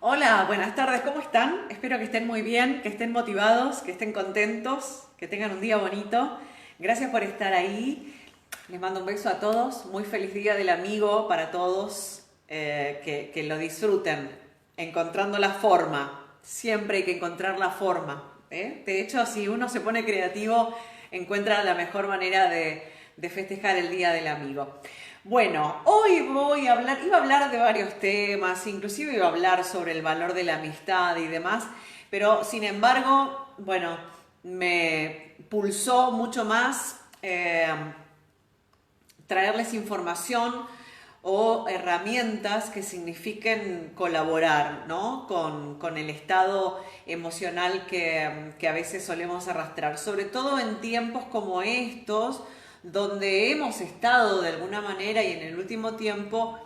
Hola, buenas tardes, ¿cómo están? Espero que estén muy bien, que estén motivados, que estén contentos, que tengan un día bonito. Gracias por estar ahí. Les mando un beso a todos. Muy feliz día del amigo para todos. Que lo disfruten, encontrando la forma. Siempre hay que encontrar la forma. De hecho, si uno se pone creativo, encuentra la mejor manera de festejar el día del amigo. Bueno, hoy iba a hablar de varios temas, inclusive iba a hablar sobre el valor de la amistad y demás, pero sin embargo, bueno, me pulsó mucho más traerles información o herramientas que signifiquen colaborar, ¿no? Con el estado emocional que a veces solemos arrastrar, sobre todo en tiempos como estos, donde hemos estado de alguna manera y en el último tiempo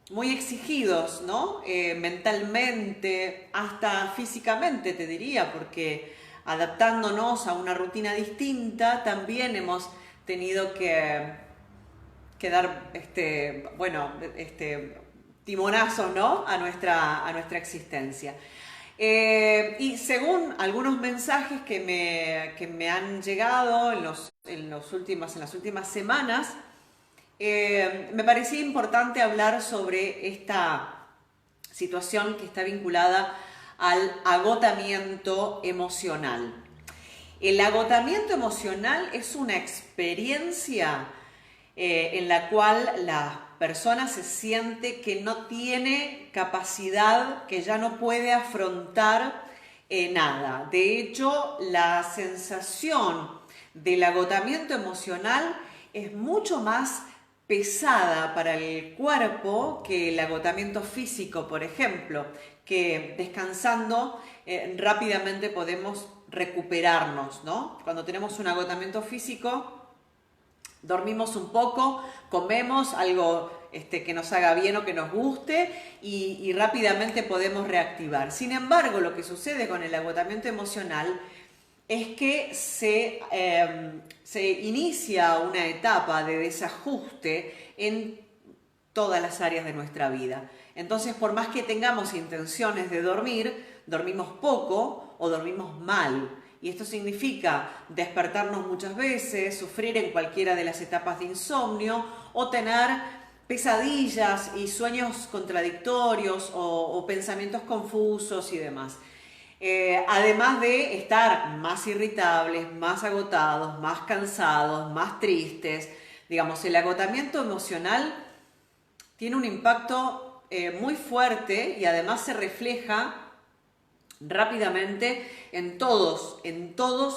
muy exigidos, ¿no? Mentalmente, hasta físicamente te diría, porque adaptándonos a una rutina distinta, también hemos tenido que dar, timonazos, ¿no? A nuestra existencia. Y según algunos mensajes que me han llegado en las últimas semanas, me parecía importante hablar sobre esta situación que está vinculada al agotamiento emocional. El agotamiento emocional es una experiencia en la cual la persona se siente que no tiene capacidad, que ya no puede afrontar nada. De hecho, la sensación del agotamiento emocional es mucho más pesada para el cuerpo que el agotamiento físico, por ejemplo, que descansando rápidamente podemos recuperarnos, ¿no? Cuando tenemos un agotamiento físico, dormimos un poco, comemos algo que nos haga bien o que nos guste y rápidamente podemos reactivar. Sin embargo, lo que sucede con el agotamiento emocional es que se inicia una etapa de desajuste en todas las áreas de nuestra vida. Entonces, por más que tengamos intenciones de dormir, dormimos poco o dormimos mal. Y esto significa despertarnos muchas veces, sufrir en cualquiera de las etapas de insomnio o tener pesadillas y sueños contradictorios o pensamientos confusos y demás. Además de estar más irritables, más agotados, más cansados, más tristes. Digamos, el agotamiento emocional tiene un impacto muy fuerte y además se refleja rápidamente en todos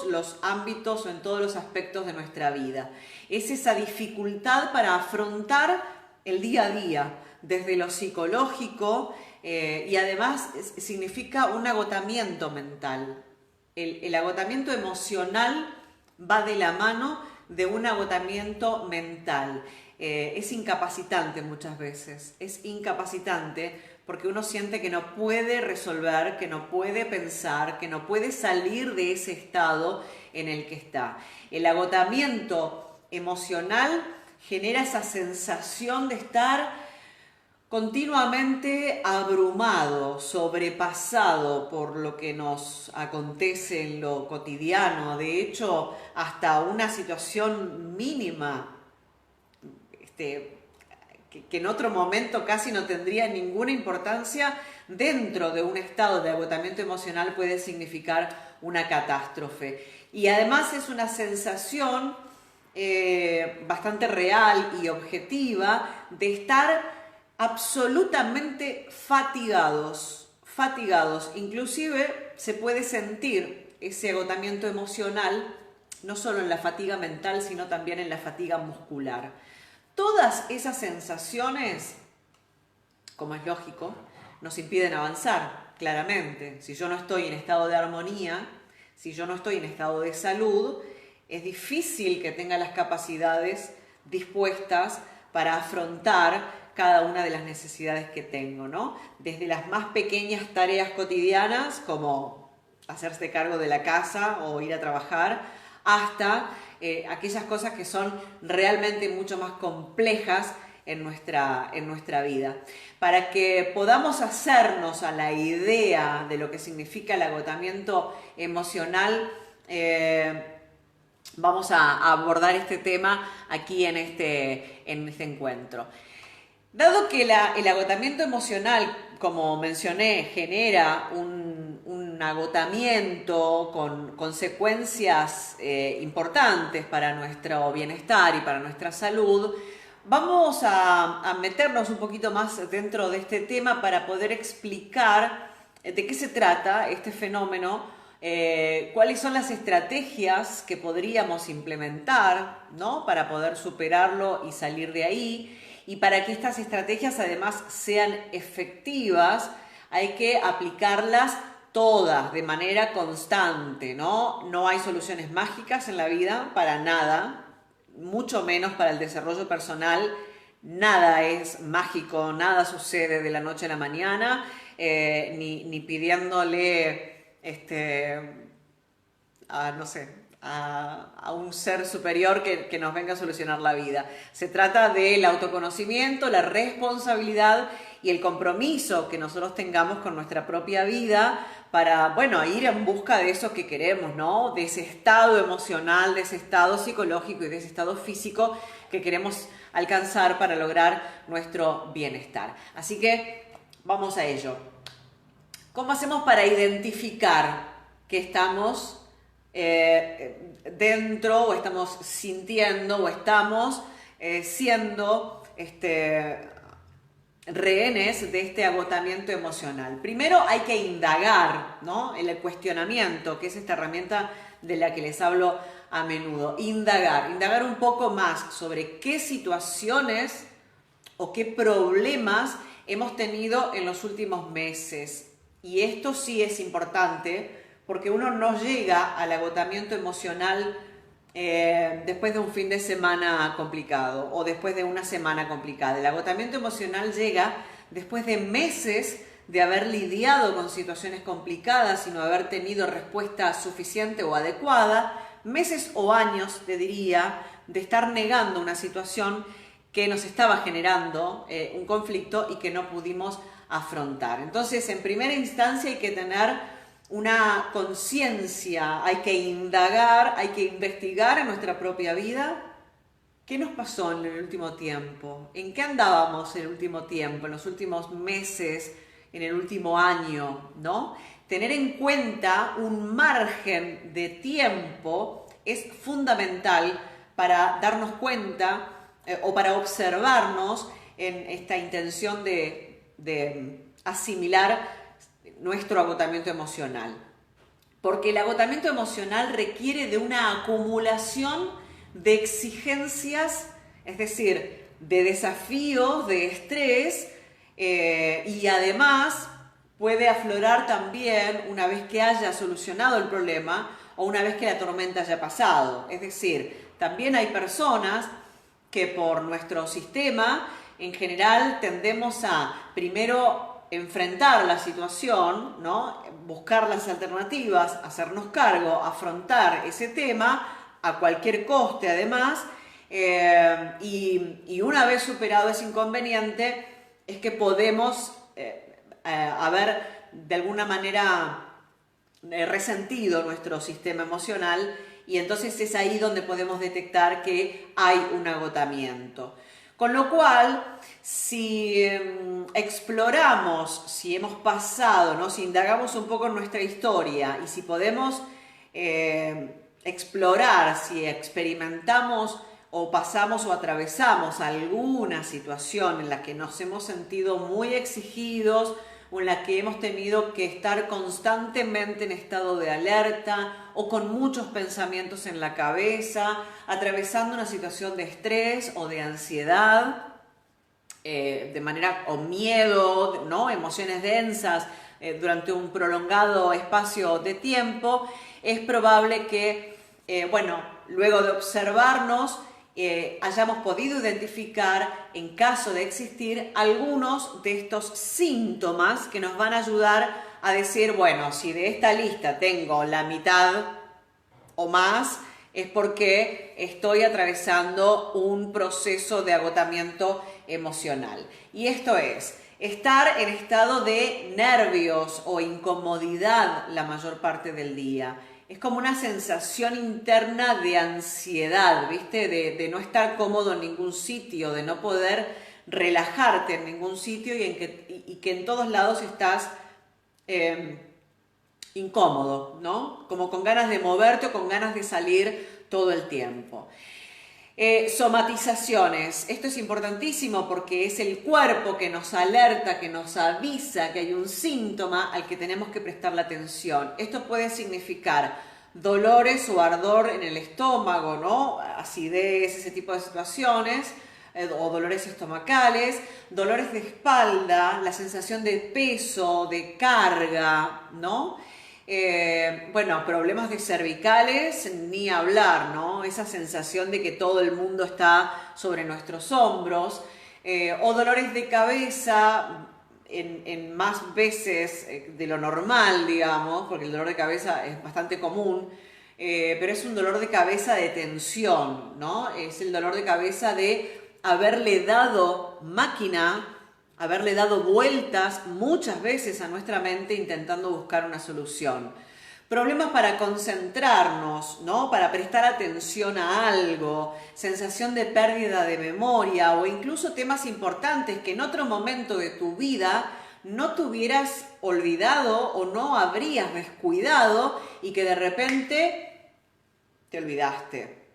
los ámbitos o en todos los aspectos de nuestra vida. Es esa dificultad para afrontar el día a día, desde lo psicológico, y además significa un agotamiento mental. El agotamiento emocional va de la mano de un agotamiento mental. Es incapacitante muchas veces, es incapacitante porque uno siente que no puede resolver, que no puede pensar, que no puede salir de ese estado en el que está. El agotamiento emocional genera esa sensación de estar continuamente abrumado, sobrepasado por lo que nos acontece en lo cotidiano. De hecho, hasta una situación mínima, que en otro momento casi no tendría ninguna importancia, dentro de un estado de agotamiento emocional puede significar una catástrofe. Y además es una sensación bastante real y objetiva de estar absolutamente fatigados. Inclusive se puede sentir ese agotamiento emocional no solo en la fatiga mental, sino también en la fatiga muscular. Todas esas sensaciones, como es lógico, nos impiden avanzar, claramente. Si yo no estoy en estado de armonía, si yo no estoy en estado de salud, es difícil que tenga las capacidades dispuestas para afrontar cada una de las necesidades que tengo, ¿no? Desde las más pequeñas tareas cotidianas, como hacerse cargo de la casa o ir a trabajar, hasta aquellas cosas que son realmente mucho más complejas en nuestra vida. Para que podamos hacernos a la idea de lo que significa el agotamiento emocional, vamos a abordar este tema aquí en este encuentro. Dado que el agotamiento emocional, como mencioné, genera un agotamiento con consecuencias importantes para nuestro bienestar y para nuestra salud, vamos a meternos un poquito más dentro de este tema para poder explicar de qué se trata este fenómeno, cuáles son las estrategias que podríamos implementar, ¿no?, para poder superarlo y salir de ahí. Y para que estas estrategias además sean efectivas, hay que aplicarlas todas de manera constante, ¿no? No hay soluciones mágicas en la vida, para nada, mucho menos para el desarrollo personal. Nada es mágico, nada sucede de la noche a la mañana, ni pidiéndole, no sé, a un ser superior que nos venga a solucionar la vida. Se trata del autoconocimiento, la responsabilidad y el compromiso que nosotros tengamos con nuestra propia vida para, bueno, ir en busca de eso que queremos, ¿no? De ese estado emocional, de ese estado psicológico y de ese estado físico que queremos alcanzar para lograr nuestro bienestar. Así que vamos a ello. ¿Cómo hacemos para identificar que estamos dentro, o estamos sintiendo, o estamos siendo rehenes de este agotamiento emocional? Primero hay que indagar, ¿no?, el cuestionamiento, que es esta herramienta de la que les hablo a menudo. Indagar un poco más sobre qué situaciones o qué problemas hemos tenido en los últimos meses. Y esto sí es importante, porque uno no llega al agotamiento emocional después de un fin de semana complicado o después de una semana complicada. El agotamiento emocional llega después de meses de haber lidiado con situaciones complicadas y no haber tenido respuesta suficiente o adecuada, meses o años, te diría, de estar negando una situación que nos estaba generando un conflicto y que no pudimos afrontar. Entonces, en primera instancia hay que tener una conciencia, hay que indagar, hay que investigar en nuestra propia vida. ¿Qué nos pasó en el último tiempo? ¿En qué andábamos en el último tiempo, en los últimos meses, en el último año, ¿no? Tener en cuenta un margen de tiempo es fundamental para darnos cuenta o para observarnos en esta intención de asimilar nuestro agotamiento emocional. Porque el agotamiento emocional requiere de una acumulación de exigencias, es decir, de desafíos, de estrés, y además puede aflorar también una vez que haya solucionado el problema o una vez que la tormenta haya pasado. Es decir, también hay personas que por nuestro sistema en general tendemos a primero enfrentar la situación, ¿no?, buscar las alternativas, hacernos cargo, afrontar ese tema a cualquier coste además, y una vez superado ese inconveniente es que podemos haber de alguna manera resentido nuestro sistema emocional, y entonces es ahí donde podemos detectar que hay un agotamiento. Con lo cual, si exploramos, si hemos pasado, ¿no?, si indagamos un poco en nuestra historia y si podemos explorar, si experimentamos o pasamos o atravesamos alguna situación en la que nos hemos sentido muy exigidos o en la que hemos tenido que estar constantemente en estado de alerta o con muchos pensamientos en la cabeza, atravesando una situación de estrés o de ansiedad, de manera, o miedo, ¿no?, emociones densas durante un prolongado espacio de tiempo, es probable que, luego de observarnos, hayamos podido identificar, en caso de existir, algunos de estos síntomas que nos van a ayudar a decir, bueno, si de esta lista tengo la mitad o más, es porque estoy atravesando un proceso de agotamiento emocional. Y esto es estar en estado de nervios o incomodidad la mayor parte del día. Es como una sensación interna de ansiedad, ¿viste? De no estar cómodo en ningún sitio, de no poder relajarte en ningún sitio y que en todos lados estás incómodo, ¿no? Como con ganas de moverte o con ganas de salir todo el tiempo. Somatizaciones. Esto es importantísimo porque es el cuerpo que nos alerta, que nos avisa que hay un síntoma al que tenemos que prestar la atención. Esto puede significar dolores o ardor en el estómago, ¿no? Acidez, ese tipo de situaciones, o dolores estomacales, dolores de espalda, la sensación de peso, de carga, ¿no? Bueno, problemas de cervicales, ni hablar, ¿no? Esa sensación de que todo el mundo está sobre nuestros hombros, o dolores de cabeza en más veces de lo normal, digamos, porque el dolor de cabeza es bastante común, pero es un dolor de cabeza de tensión, ¿no? Es el dolor de cabeza de haberle dado máquina, haberle dado vueltas muchas veces a nuestra mente intentando buscar una solución. Problemas para concentrarnos, ¿no? Para prestar atención a algo, sensación de pérdida de memoria o incluso temas importantes que en otro momento de tu vida no te hubieras olvidado o no habrías descuidado y que de repente te olvidaste,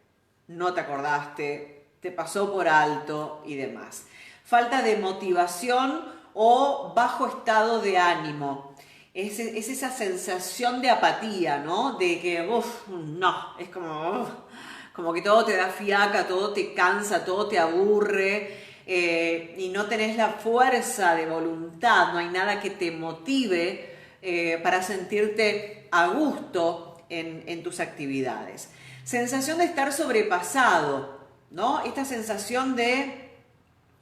no te acordaste, te pasó por alto y demás. Falta de motivación o bajo estado de ánimo. Es esa sensación de apatía, ¿no? De que, no, es como que todo te da fiaca, todo te cansa, todo te aburre y no tenés la fuerza de voluntad, no hay nada que te motive para sentirte a gusto en tus actividades. Sensación de estar sobrepasado, ¿no? Esta sensación de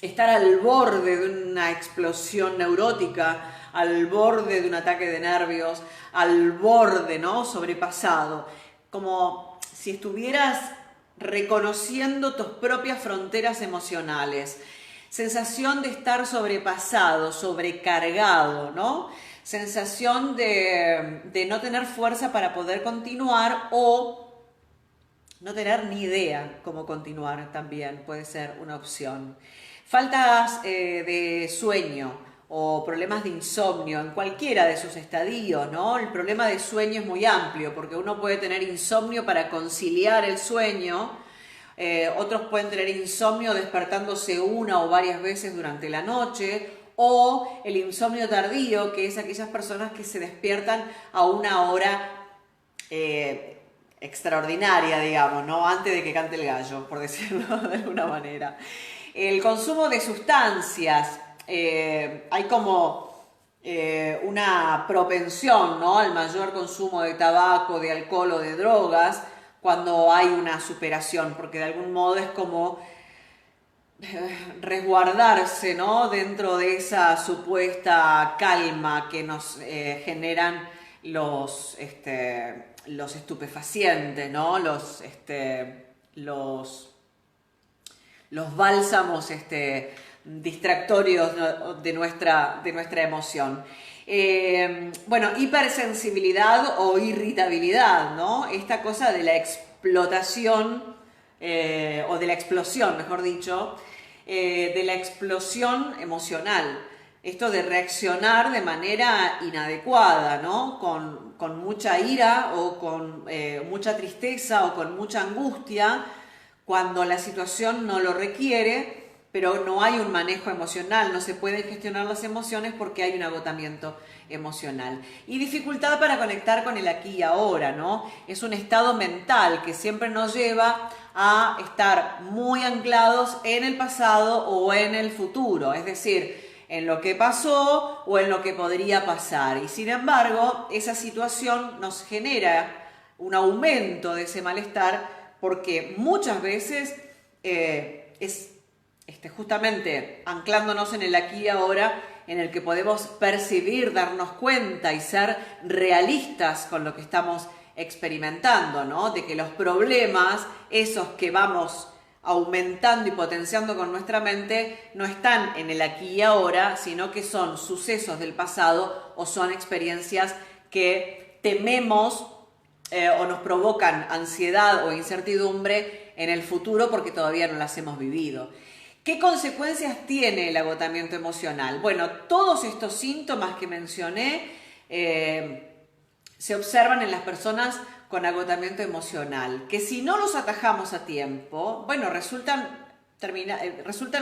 estar al borde de una explosión neurótica, al borde de un ataque de nervios, al borde, ¿no? Sobrepasado, como si estuvieras reconociendo tus propias fronteras emocionales. Sensación de estar sobrepasado, sobrecargado, ¿no? Sensación de no tener fuerza para poder continuar o no tener ni idea cómo continuar también puede ser una opción. Faltas de sueño o problemas de insomnio en cualquiera de sus estadios, ¿no? El problema de sueño es muy amplio porque uno puede tener insomnio para conciliar el sueño, otros pueden tener insomnio despertándose una o varias veces durante la noche, o el insomnio tardío, que es aquellas personas que se despiertan a una hora extraordinaria, digamos, ¿no? Antes de que cante el gallo, por decirlo de alguna manera. El consumo de sustancias, hay como una propensión, ¿no? Al mayor consumo de tabaco, de alcohol o de drogas cuando hay una superación, porque de algún modo es como resguardarse, ¿no? Dentro de esa supuesta calma que nos generan los estupefacientes, ¿no? Los bálsamos distractorios de nuestra emoción. Bueno, hipersensibilidad o irritabilidad, ¿no? Esta cosa de la explotación, o de la explosión, mejor dicho, de la explosión emocional. Esto de reaccionar de manera inadecuada, ¿no? Con mucha ira o con mucha tristeza o con mucha angustia, cuando la situación no lo requiere, pero no hay un manejo emocional, no se pueden gestionar las emociones porque hay un agotamiento emocional. Y dificultad para conectar con el aquí y ahora, ¿no? Es un estado mental que siempre nos lleva a estar muy anclados en el pasado o en el futuro, es decir, en lo que pasó o en lo que podría pasar. Y sin embargo, esa situación nos genera un aumento de ese malestar porque muchas veces es justamente anclándonos en el aquí y ahora en el que podemos percibir, darnos cuenta y ser realistas con lo que estamos experimentando, ¿no? De que los problemas, esos que vamos aumentando y potenciando con nuestra mente no están en el aquí y ahora, sino que son sucesos del pasado o son experiencias que tememos o nos provocan ansiedad o incertidumbre en el futuro porque todavía no las hemos vivido. ¿Qué consecuencias tiene el agotamiento emocional? Bueno, todos estos síntomas que mencioné se observan en las personas con agotamiento emocional, que si no los atajamos a tiempo, bueno, resultan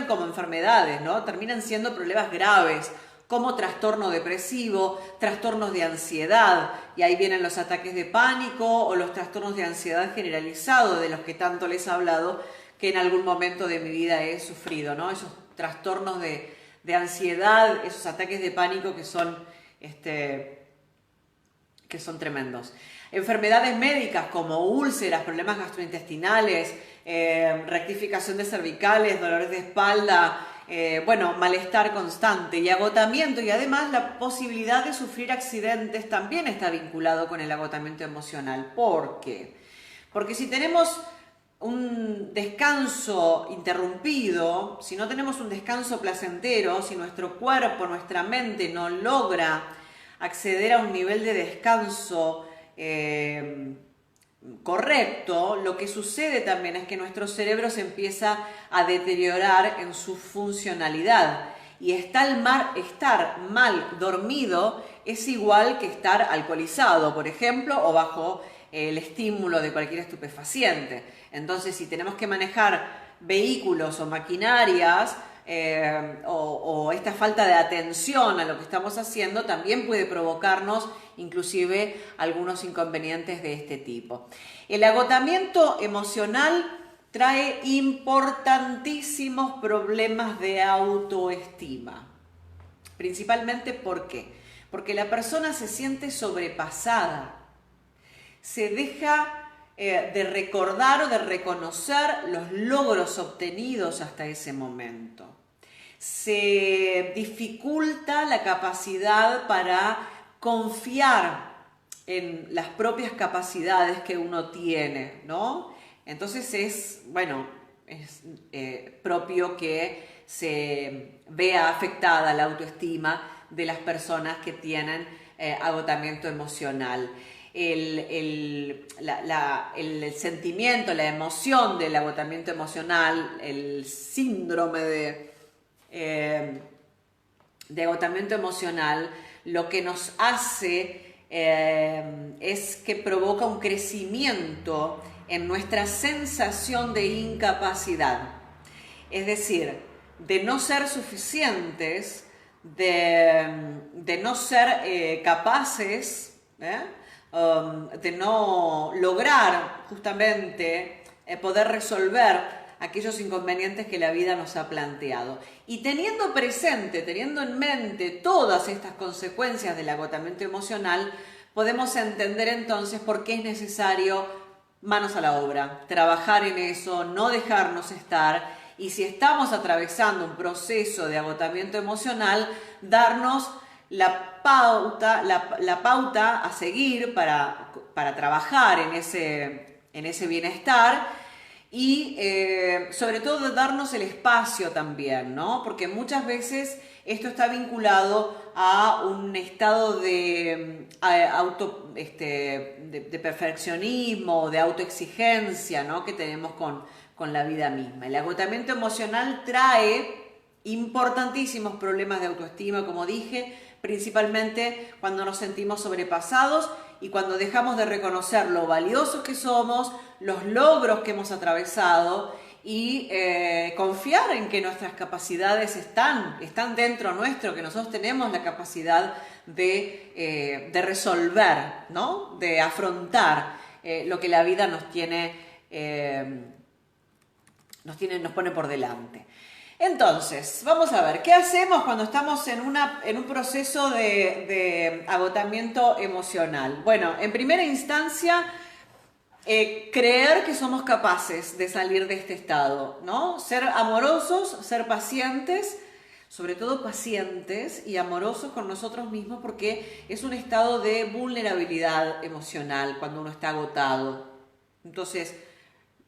como enfermedades, ¿no? Terminan siendo problemas graves, como trastorno depresivo, trastornos de ansiedad, y ahí vienen los ataques de pánico o los trastornos de ansiedad generalizado, de los que tanto les he hablado, que en algún momento de mi vida he sufrido, ¿no? Esos trastornos de ansiedad, esos ataques de pánico que son tremendos. Enfermedades médicas como úlceras, problemas gastrointestinales, rectificación de cervicales, dolores de espalda, malestar constante y agotamiento, y además la posibilidad de sufrir accidentes también está vinculado con el agotamiento emocional. ¿Por qué? Porque si tenemos un descanso interrumpido, si no tenemos un descanso placentero, si nuestro cuerpo, nuestra mente no logra acceder a un nivel de descanso correcto, lo que sucede también es que nuestro cerebro se empieza a deteriorar en su funcionalidad, y estar mal dormido es igual que estar alcoholizado, por ejemplo, o bajo el estímulo de cualquier estupefaciente. Entonces, si tenemos que manejar vehículos o maquinarias, o esta falta de atención a lo que estamos haciendo, también puede provocarnos inclusive algunos inconvenientes de este tipo. El agotamiento emocional trae importantísimos problemas de autoestima. Principalmente, ¿por qué? Porque la persona se siente sobrepasada, se deja de recordar o de reconocer los logros obtenidos hasta ese momento. Se dificulta la capacidad para confiar en las propias capacidades que uno tiene, ¿no? Entonces es propio que se vea afectada la autoestima de las personas que tienen agotamiento emocional. El sentimiento, la emoción del agotamiento emocional, el síndrome de agotamiento emocional, lo que nos hace es que provoca un crecimiento en nuestra sensación de incapacidad. Es decir, de no ser suficientes, de no ser capaces, de no lograr justamente poder resolver aquellos inconvenientes que la vida nos ha planteado. Y teniendo en mente todas estas consecuencias del agotamiento emocional, podemos entender entonces por qué es necesario manos a la obra, trabajar en eso, no dejarnos estar, y si estamos atravesando un proceso de agotamiento emocional, darnos la pauta a seguir para trabajar en ese bienestar, y sobre todo darnos el espacio también, ¿no? Porque muchas veces esto está vinculado a un estado de perfeccionismo, de autoexigencia, ¿no? Que tenemos con la vida misma. El agotamiento emocional trae importantísimos problemas de autoestima, como dije, principalmente cuando nos sentimos sobrepasados y cuando dejamos de reconocer lo valiosos que somos, los logros que hemos atravesado, y confiar en que nuestras capacidades están dentro nuestro, que nosotros tenemos la capacidad de resolver, ¿no? De afrontar lo que la vida nos pone por delante. Entonces, vamos a ver, ¿qué hacemos cuando estamos en un proceso de agotamiento emocional? Bueno, en primera instancia, creer que somos capaces de salir de este estado, ¿no? Ser amorosos, ser pacientes, sobre todo pacientes y amorosos con nosotros mismos, porque es un estado de vulnerabilidad emocional cuando uno está agotado. Entonces,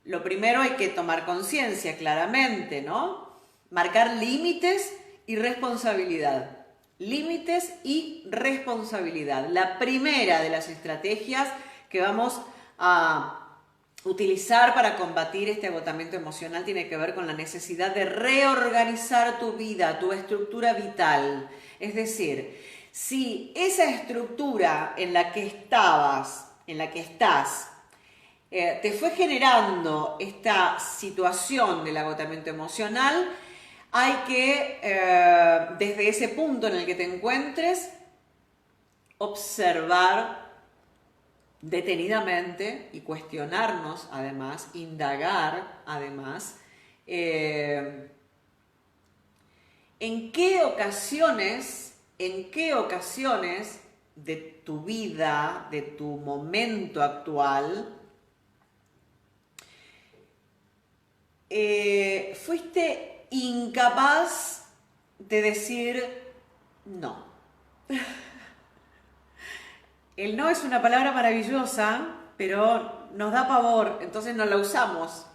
lo primero hay que tomar conciencia claramente, ¿no? Marcar límites y responsabilidad. Límites y responsabilidad. La primera de las estrategias que vamos a utilizar para combatir este agotamiento emocional tiene que ver con la necesidad de reorganizar tu vida, tu estructura vital. Es decir, si esa estructura en la que estás, te fue generando esta situación del agotamiento emocional, hay que, desde ese punto en el que te encuentres, observar detenidamente y cuestionarnos, además, indagar, además, en qué ocasiones de tu vida, de tu momento actual, fuiste incapaz de decir no. El no es una palabra maravillosa, pero nos da pavor, entonces no la usamos.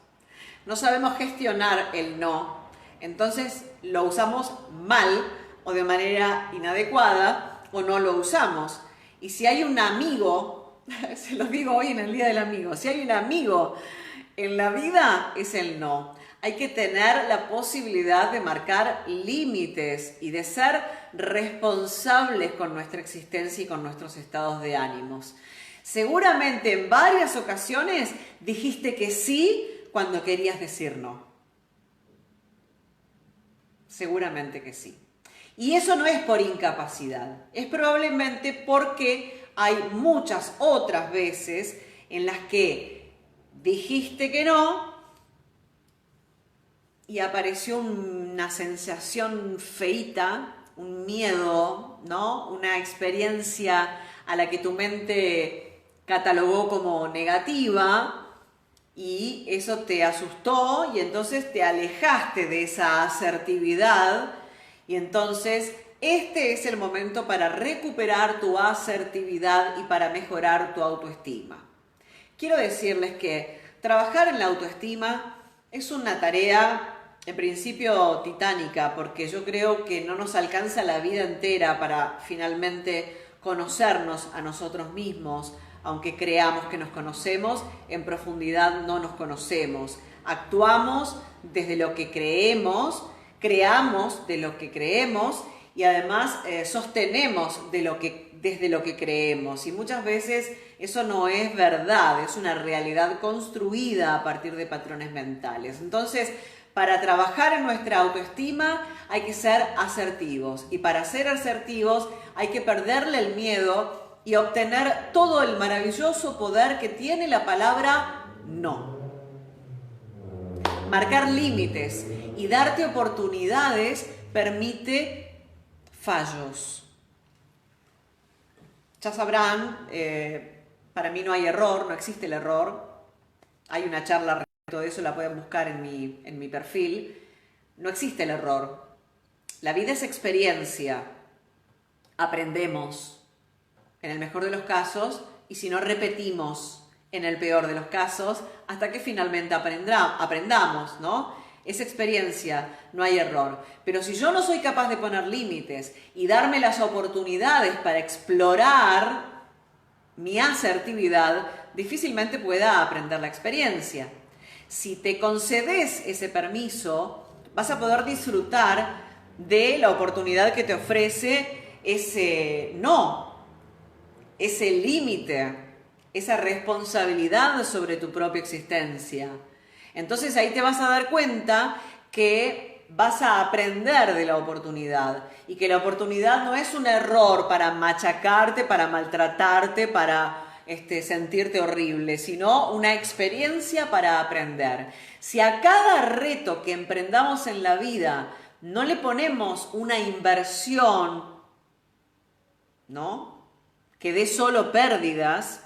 No sabemos gestionar el no, entonces lo usamos mal o de manera inadecuada o no lo usamos. Y si hay un amigo, se lo digo hoy en el Día del Amigo, si hay un amigo en la vida es el no. Hay que tener la posibilidad de marcar límites y de ser responsables con nuestra existencia y con nuestros estados de ánimos. Seguramente en varias ocasiones dijiste que sí cuando querías decir no. Seguramente que sí. Y eso no es por incapacidad, es probablemente porque hay muchas otras veces en las que dijiste que no y apareció una sensación feíta, un miedo, ¿no? Una experiencia a la que tu mente catalogó como negativa y eso te asustó y entonces te alejaste de esa asertividad y entonces este es el momento para recuperar tu asertividad y para mejorar tu autoestima. Quiero decirles que trabajar en la autoestima es una tarea en principio titánica, porque yo creo que no nos alcanza la vida entera para finalmente conocernos a nosotros mismos, aunque creamos que nos conocemos, en profundidad no nos conocemos. Actuamos desde lo que creemos, creamos de lo que creemos y además sostenemos desde lo que creemos. Y muchas veces eso no es verdad, es una realidad construida a partir de patrones mentales. Entonces, para trabajar en nuestra autoestima hay que ser asertivos y para ser asertivos hay que perderle el miedo y obtener todo el maravilloso poder que tiene la palabra no. Marcar límites y darte oportunidades permite fallos. Ya sabrán, para mí no hay error, no existe el error. Hay una charla de eso, la pueden buscar en mi perfil. No existe el error. La vida es experiencia. Aprendemos en el mejor de los casos y si no repetimos en el peor de los casos hasta que finalmente aprendamos, ¿no? Es experiencia, no hay error. Pero si yo no soy capaz de poner límites y darme las oportunidades para explorar mi asertividad, difícilmente pueda aprender la experiencia. Si te concedes ese permiso, vas a poder disfrutar de la oportunidad que te ofrece ese no, ese límite, esa responsabilidad sobre tu propia existencia. Entonces ahí te vas a dar cuenta que vas a aprender de la oportunidad y que la oportunidad no es un error para machacarte, para maltratarte, para sentirte horrible, sino una experiencia para aprender. Si a cada reto que emprendamos en la vida no le ponemos una inversión, ¿no?, que dé solo pérdidas,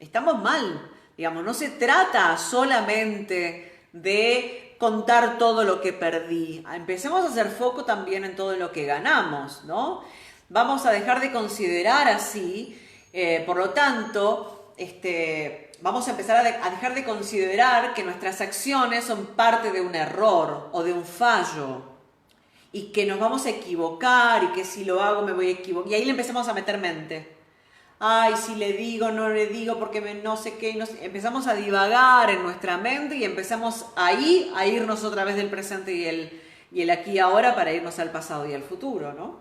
estamos mal. Digamos, no se trata solamente de contar todo lo que perdí. Empecemos a hacer foco también en todo lo que ganamos, ¿no? Vamos a dejar de considerar así. Por lo tanto, vamos a empezar a dejar de considerar que nuestras acciones son parte de un error o de un fallo y que nos vamos a equivocar y que si lo hago me voy a equivocar. Y ahí le empezamos a meter mente. Ay, si le digo, no le digo, porque no sé qué. Empezamos a divagar en nuestra mente y empezamos ahí a irnos otra vez del presente y el aquí y ahora para irnos al pasado y al futuro, ¿no?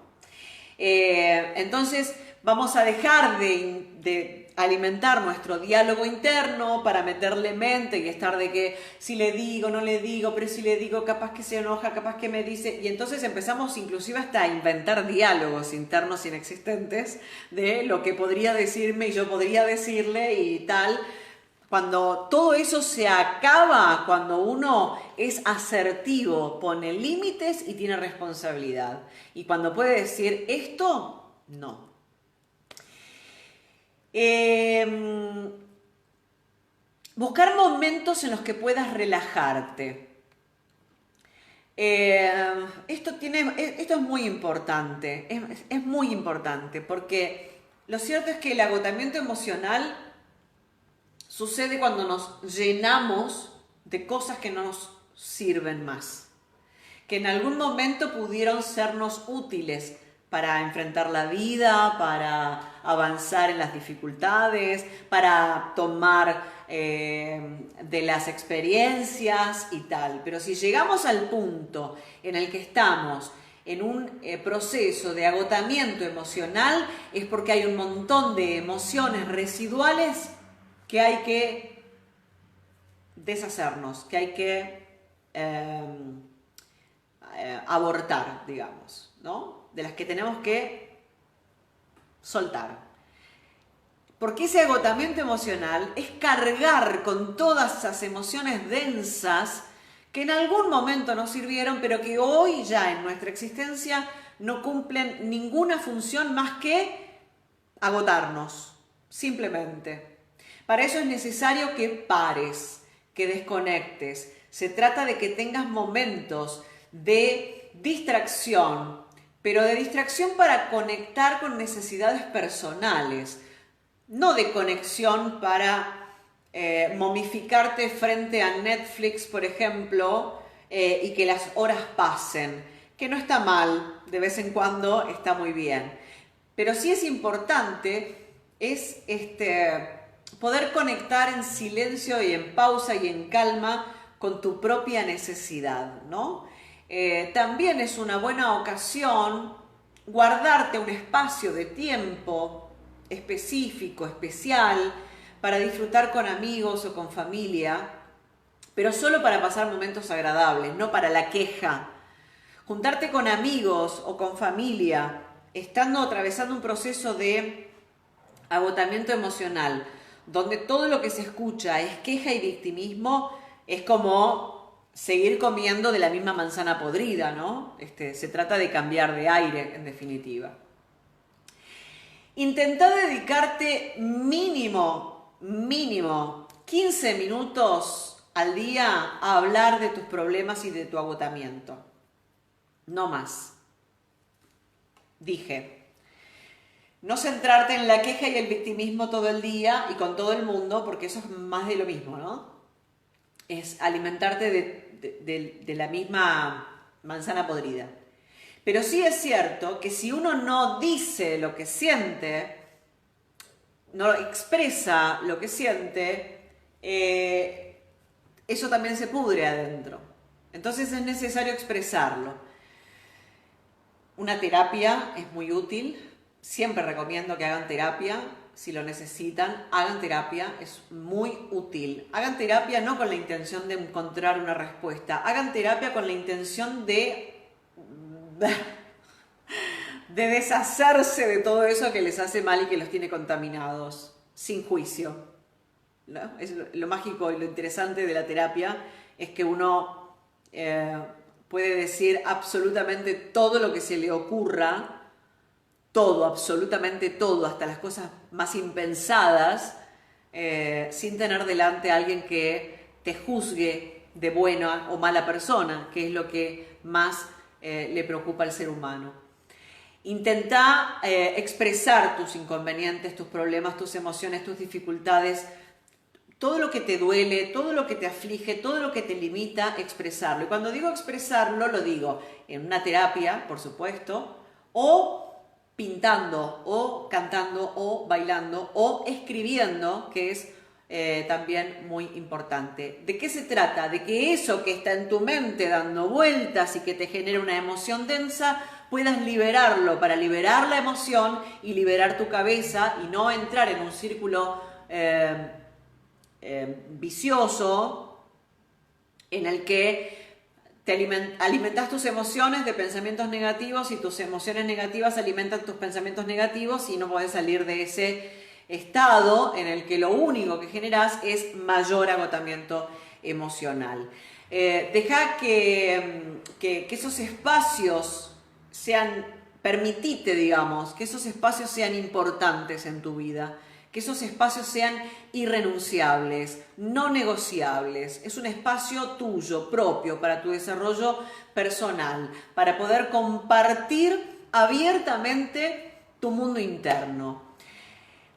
Entonces vamos a dejar de alimentar nuestro diálogo interno para meterle mente y estar de que si le digo, no le digo, pero si le digo capaz que se enoja, capaz que me dice, y entonces empezamos inclusive hasta a inventar diálogos internos inexistentes de lo que podría decirme y yo podría decirle y tal. Cuando todo eso se acaba, cuando uno es asertivo, pone límites y tiene responsabilidad. Y cuando puede decir esto, no. Buscar momentos en los que puedas relajarte. Esto es muy importante, es muy importante porque lo cierto es que el agotamiento emocional sucede cuando nos llenamos de cosas que no nos sirven más, que en algún momento pudieron sernos útiles para enfrentar la vida, para avanzar en las dificultades, para tomar de las experiencias y tal. Pero si llegamos al punto en el que estamos en un proceso de agotamiento emocional, es porque hay un montón de emociones residuales que hay que deshacernos, que hay que abortar, digamos, ¿no? De las que tenemos que soltar. Porque ese agotamiento emocional es cargar con todas esas emociones densas que en algún momento nos sirvieron, pero que hoy ya en nuestra existencia no cumplen ninguna función más que agotarnos, simplemente. Para eso es necesario que pares, que desconectes. Se trata de que tengas momentos de distracción, pero de distracción para conectar con necesidades personales, no de conexión para momificarte frente a Netflix, por ejemplo, y que las horas pasen, que no está mal, de vez en cuando está muy bien. Pero sí es importante es poder conectar en silencio y en pausa y en calma con tu propia necesidad, ¿no? También es una buena ocasión guardarte un espacio de tiempo específico, especial, para disfrutar con amigos o con familia, pero solo para pasar momentos agradables, no para la queja. Juntarte con amigos o con familia, atravesando un proceso de agotamiento emocional, donde todo lo que se escucha es queja y victimismo, es como seguir comiendo de la misma manzana podrida, ¿no? Se trata de cambiar de aire, en definitiva. Intenta dedicarte mínimo 15 minutos al día a hablar de tus problemas y de tu agotamiento. No más. Dije, no centrarte en la queja y el victimismo todo el día y con todo el mundo, porque eso es más de lo mismo, ¿no? Es alimentarte de la misma manzana podrida. Pero sí es cierto que si uno no dice lo que siente, no expresa lo que siente, eso también se pudre adentro. Entonces es necesario expresarlo. Una terapia es muy útil. Siempre recomiendo que hagan terapia. Si lo necesitan, hagan terapia, es muy útil. Hagan terapia no con la intención de encontrar una respuesta, hagan terapia con la intención de deshacerse de todo eso que les hace mal y que los tiene contaminados, sin juicio, ¿no? Es lo mágico y lo interesante de la terapia es que uno puede decir absolutamente todo lo que se le ocurra, todo, absolutamente todo, hasta las cosas más impensadas, sin tener delante a alguien que te juzgue de buena o mala persona, que es lo que más le preocupa al ser humano. Intenta expresar tus inconvenientes, tus problemas, tus emociones, tus dificultades, todo lo que te duele, todo lo que te aflige, todo lo que te limita, expresarlo. Y cuando digo expresarlo, lo digo en una terapia, por supuesto, o pintando, o cantando, o bailando, o escribiendo, que es también muy importante. ¿De qué se trata? De que eso que está en tu mente dando vueltas y que te genera una emoción densa, puedas liberarlo para liberar la emoción y liberar tu cabeza y no entrar en un círculo vicioso en el que te alimentas tus emociones de pensamientos negativos y tus emociones negativas alimentan tus pensamientos negativos y no podés salir de ese estado en el que lo único que generas es mayor agotamiento emocional. Deja que esos espacios sean, permitite, digamos, que esos espacios sean importantes en tu vida, que esos espacios sean irrenunciables, no negociables. Es un espacio tuyo, propio, para tu desarrollo personal, para poder compartir abiertamente tu mundo interno.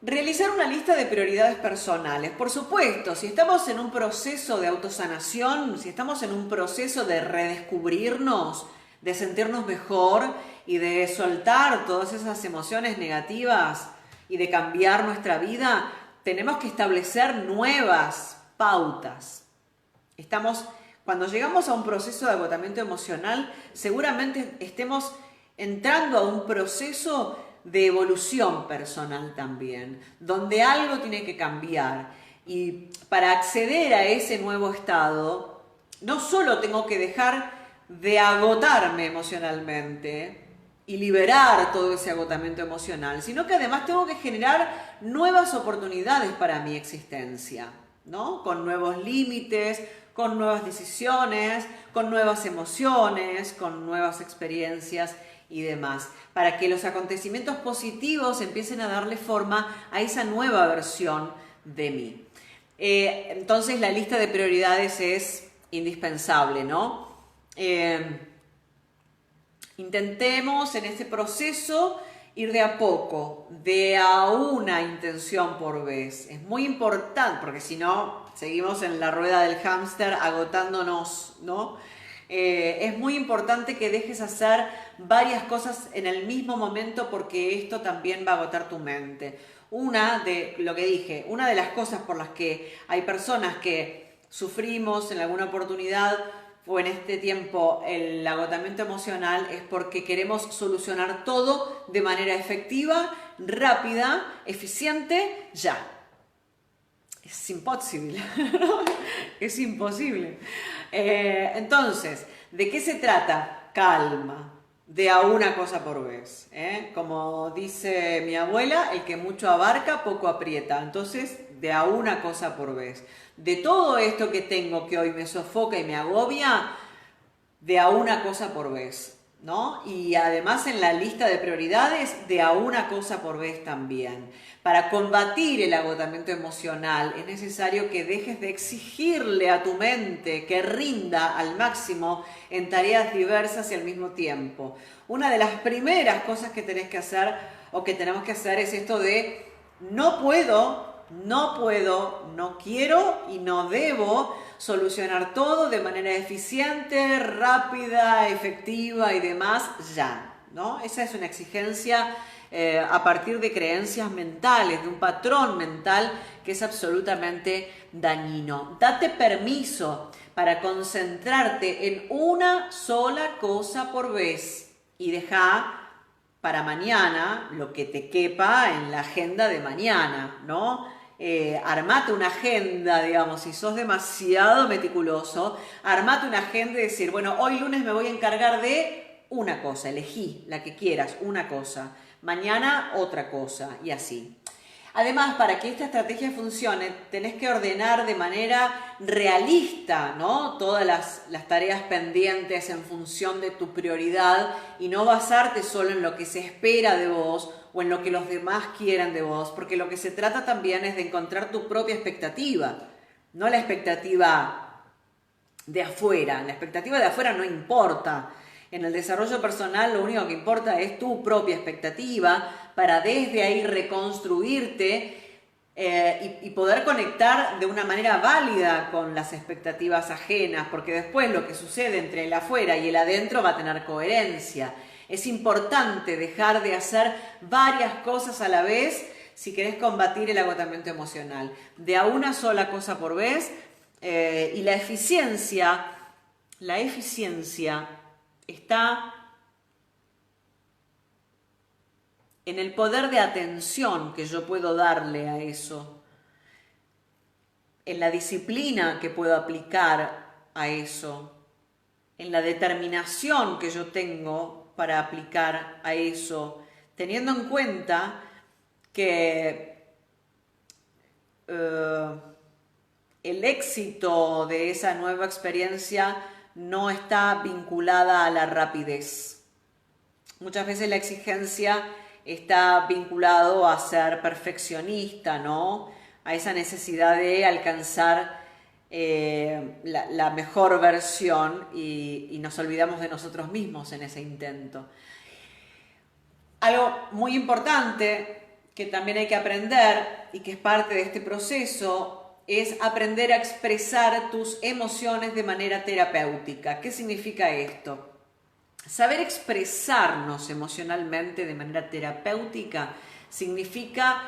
Realizar una lista de prioridades personales. Por supuesto, si estamos en un proceso de autosanación, si estamos en un proceso de redescubrirnos, de sentirnos mejor y de soltar todas esas emociones negativas y de cambiar nuestra vida, tenemos que establecer nuevas pautas. Cuando llegamos a un proceso de agotamiento emocional, seguramente estemos entrando a un proceso de evolución personal también, donde algo tiene que cambiar. Y para acceder a ese nuevo estado, no solo tengo que dejar de agotarme emocionalmente y liberar todo ese agotamiento emocional, sino que además tengo que generar nuevas oportunidades para mi existencia, ¿no? Con nuevos límites, con nuevas decisiones, con nuevas emociones, con nuevas experiencias y demás, para que los acontecimientos positivos empiecen a darle forma a esa nueva versión de mí. Entonces la lista de prioridades es indispensable, ¿no? Intentemos en este proceso ir de a poco, de a una intención por vez. Es muy importante, porque si no, seguimos en la rueda del hámster agotándonos, ¿no? Es muy importante que dejes hacer varias cosas en el mismo momento porque esto también va a agotar tu mente. Una de las cosas por las que hay personas que sufrimos en alguna oportunidad o en este tiempo el agotamiento emocional es porque queremos solucionar todo de manera efectiva, rápida, eficiente, ya. Es imposible, ¿no? Es imposible. Entonces, ¿de qué se trata? Calma, de a una cosa por vez. Como dice mi abuela, el que mucho abarca, poco aprieta. Entonces, de a una cosa por vez. De todo esto que tengo que hoy me sofoca y me agobia, de a una cosa por vez, ¿no? Y además en la lista de prioridades, de a una cosa por vez también. Para combatir el agotamiento emocional es necesario que dejes de exigirle a tu mente que rinda al máximo en tareas diversas y al mismo tiempo. Una de las primeras cosas que tenés que hacer o que tenemos que hacer es esto de no puedo, no quiero y no debo solucionar todo de manera eficiente, rápida, efectiva y demás ya, ¿no? Esa es una exigencia a partir de creencias mentales, de un patrón mental que es absolutamente dañino. Date permiso para concentrarte en una sola cosa por vez y deja para mañana lo que te quepa en la agenda de mañana, ¿no? Armate una agenda, digamos, si sos demasiado meticuloso, armate una agenda y decir, bueno, hoy lunes me voy a encargar de una cosa, elegí la que quieras, una cosa, mañana otra cosa y así. Además, para que esta estrategia funcione, tenés que ordenar de manera realista, ¿no? Todas las tareas pendientes en función de tu prioridad y no basarte solo en lo que se espera de vos o en lo que los demás quieran de vos, porque lo que se trata también es de encontrar tu propia expectativa, no la expectativa de afuera. La expectativa de afuera no importa. En el desarrollo personal lo único que importa es tu propia expectativa para desde ahí reconstruirte y poder conectar de una manera válida con las expectativas ajenas, porque después lo que sucede entre el afuera y el adentro va a tener coherencia. Es importante dejar de hacer varias cosas a la vez si querés combatir el agotamiento emocional. De a una sola cosa por vez, y la eficiencia está en el poder de atención que yo puedo darle a eso, en la disciplina que puedo aplicar a eso, en la determinación que yo tengo para aplicar a eso, teniendo en cuenta que el éxito de esa nueva experiencia no está vinculada a la rapidez. Muchas veces la exigencia está vinculado a ser perfeccionista, ¿no? A esa necesidad de alcanzar la mejor versión y nos olvidamos de nosotros mismos en ese intento. Algo muy importante que también hay que aprender y que es parte de este proceso es aprender a expresar tus emociones de manera terapéutica. ¿Qué significa esto? Saber expresarnos emocionalmente de manera terapéutica significa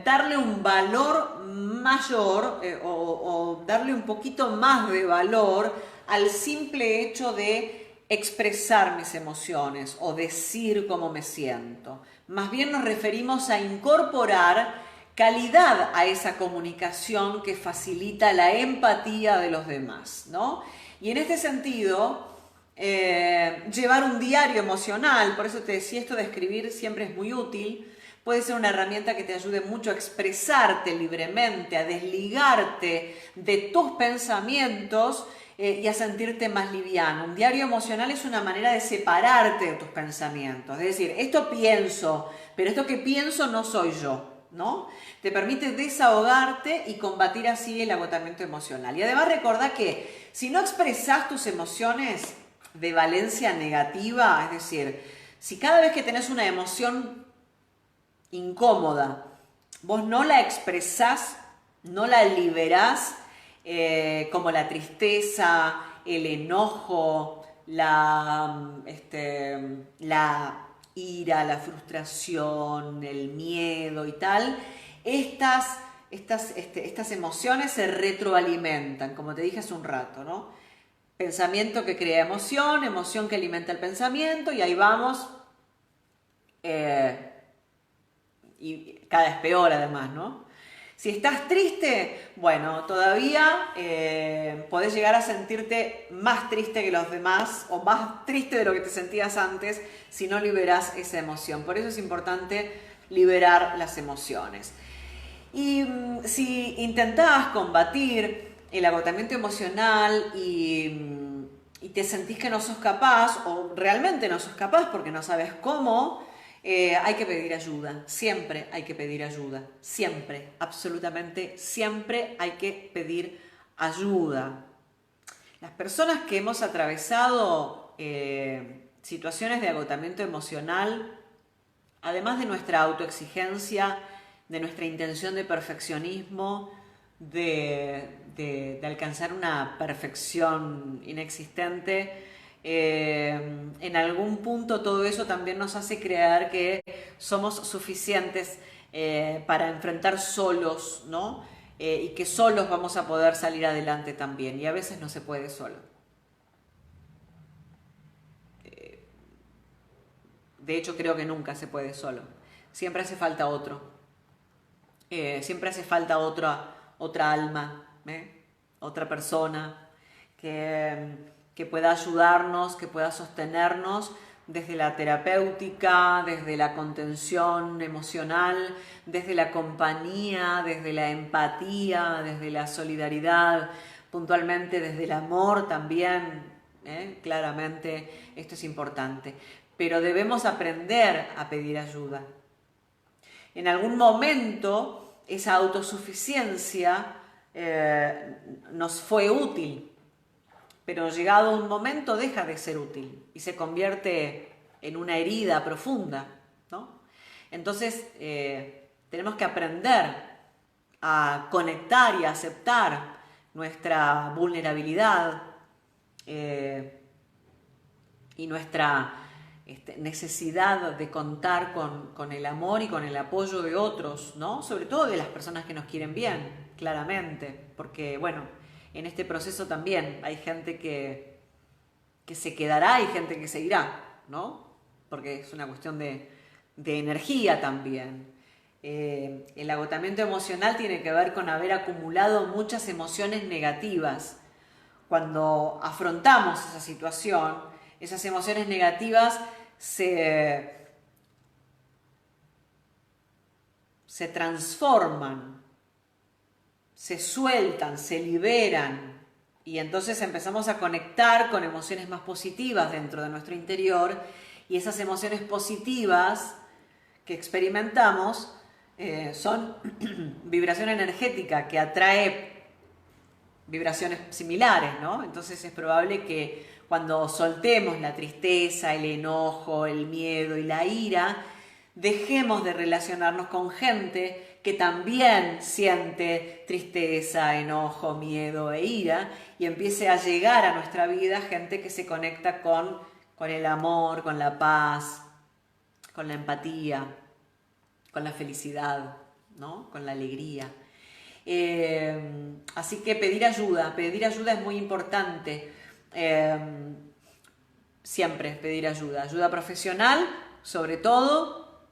darle un valor mayor o darle un poquito más de valor al simple hecho de expresar mis emociones o decir cómo me siento. Más bien nos referimos a incorporar calidad a esa comunicación que facilita la empatía de los demás, ¿no? Y en este sentido, llevar un diario emocional, por eso te decía, esto de escribir siempre es muy útil, puede ser una herramienta que te ayude mucho a expresarte libremente, a desligarte de tus pensamientos y a sentirte más liviano. Un diario emocional es una manera de separarte de tus pensamientos, es decir, esto pienso, pero esto que pienso no soy yo, ¿no? Te permite desahogarte y combatir así el agotamiento emocional. Y además recordá que si no expresás tus emociones de valencia negativa, es decir, si cada vez que tenés una emoción incómoda, vos no la expresás, no la liberás, como la tristeza, el enojo, la ira, la frustración, el miedo y tal, estas emociones se retroalimentan, como te dije hace un rato, ¿no? Pensamiento que crea emoción, emoción que alimenta el pensamiento, y ahí vamos, y cada vez peor además, ¿no? Si estás triste, bueno, todavía podés llegar a sentirte más triste que los demás o más triste de lo que te sentías antes si no liberás esa emoción. Por eso es importante liberar las emociones. Y si intentás combatir el agotamiento emocional y te sentís que no sos capaz o realmente no sos capaz porque no sabes cómo, hay que pedir ayuda. Siempre hay que pedir ayuda. Siempre, absolutamente siempre hay que pedir ayuda. Las personas que hemos atravesado situaciones de agotamiento emocional, además de nuestra autoexigencia, de nuestra intención de perfeccionismo, de alcanzar una perfección inexistente, en algún punto todo eso también nos hace creer que somos suficientes para enfrentar solos, ¿no? Y que solos vamos a poder salir adelante también, y a veces no se puede solo. De hecho, creo que nunca se puede solo. Siempre hace falta otro. Siempre hace falta otra alma, otra persona que pueda ayudarnos, que pueda sostenernos desde la terapéutica, desde la contención emocional, desde la compañía, desde la empatía, desde la solidaridad, puntualmente desde el amor también. Claramente esto es importante. Pero debemos aprender a pedir ayuda. En algún momento esa autosuficiencia nos fue útil, pero llegado un momento deja de ser útil y se convierte en una herida profunda, ¿no? Entonces tenemos que aprender a conectar y a aceptar nuestra vulnerabilidad y nuestra necesidad de contar con el amor y con el apoyo de otros, ¿no? Sobre todo de las personas que nos quieren bien, claramente, porque, bueno, en este proceso también hay gente que se quedará y gente que se irá, ¿no? Porque es una cuestión de energía también. El agotamiento emocional tiene que ver con haber acumulado muchas emociones negativas. Cuando afrontamos esa situación, esas emociones negativas se transforman, se sueltan, se liberan, y entonces empezamos a conectar con emociones más positivas dentro de nuestro interior, y esas emociones positivas que experimentamos son vibración energética que atrae vibraciones similares, ¿no? Entonces es probable que cuando soltemos la tristeza, el enojo, el miedo y la ira, dejemos de relacionarnos con gente que también siente tristeza, enojo, miedo e ira, y empiece a llegar a nuestra vida gente que se conecta con el amor, con la paz, con la empatía, con la felicidad, ¿no? Con la alegría. Así que pedir ayuda es muy importante. Siempre pedir ayuda profesional, sobre todo,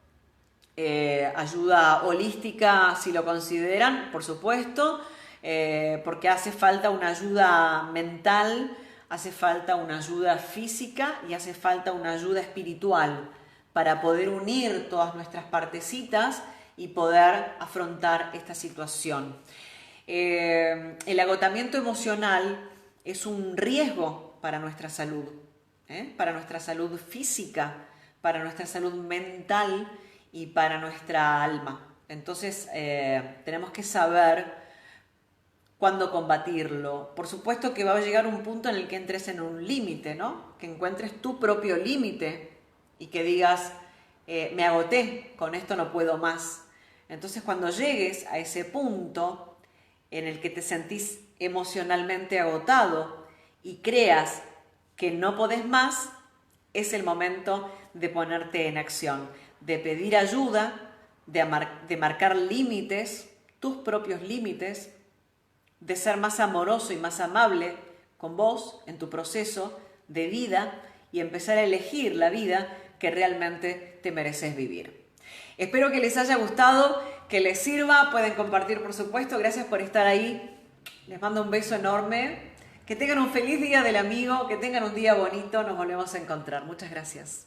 ayuda holística si lo consideran, por supuesto, porque hace falta una ayuda mental, hace falta una ayuda física y hace falta una ayuda espiritual para poder unir todas nuestras partecitas y poder afrontar esta situación. El agotamiento emocional es un riesgo para nuestra salud, para nuestra salud física, para nuestra salud mental y para nuestra alma. Entonces tenemos que saber cuándo combatirlo. Por supuesto que va a llegar un punto en el que entres en un límite, ¿no? Que encuentres tu propio límite y que digas, me agoté, con esto no puedo más. Entonces cuando llegues a ese punto en el que te sentís emocionalmente agotado y creas que no podés más, es el momento de ponerte en acción, de pedir ayuda, de marcar límites, tus propios límites, de ser más amoroso y más amable con vos en tu proceso de vida y empezar a elegir la vida que realmente te mereces vivir. Espero que les haya gustado, que les sirva, pueden compartir por supuesto, gracias por estar ahí, les mando un beso enorme, que tengan un feliz día del amigo, que tengan un día bonito, nos volvemos a encontrar, muchas gracias.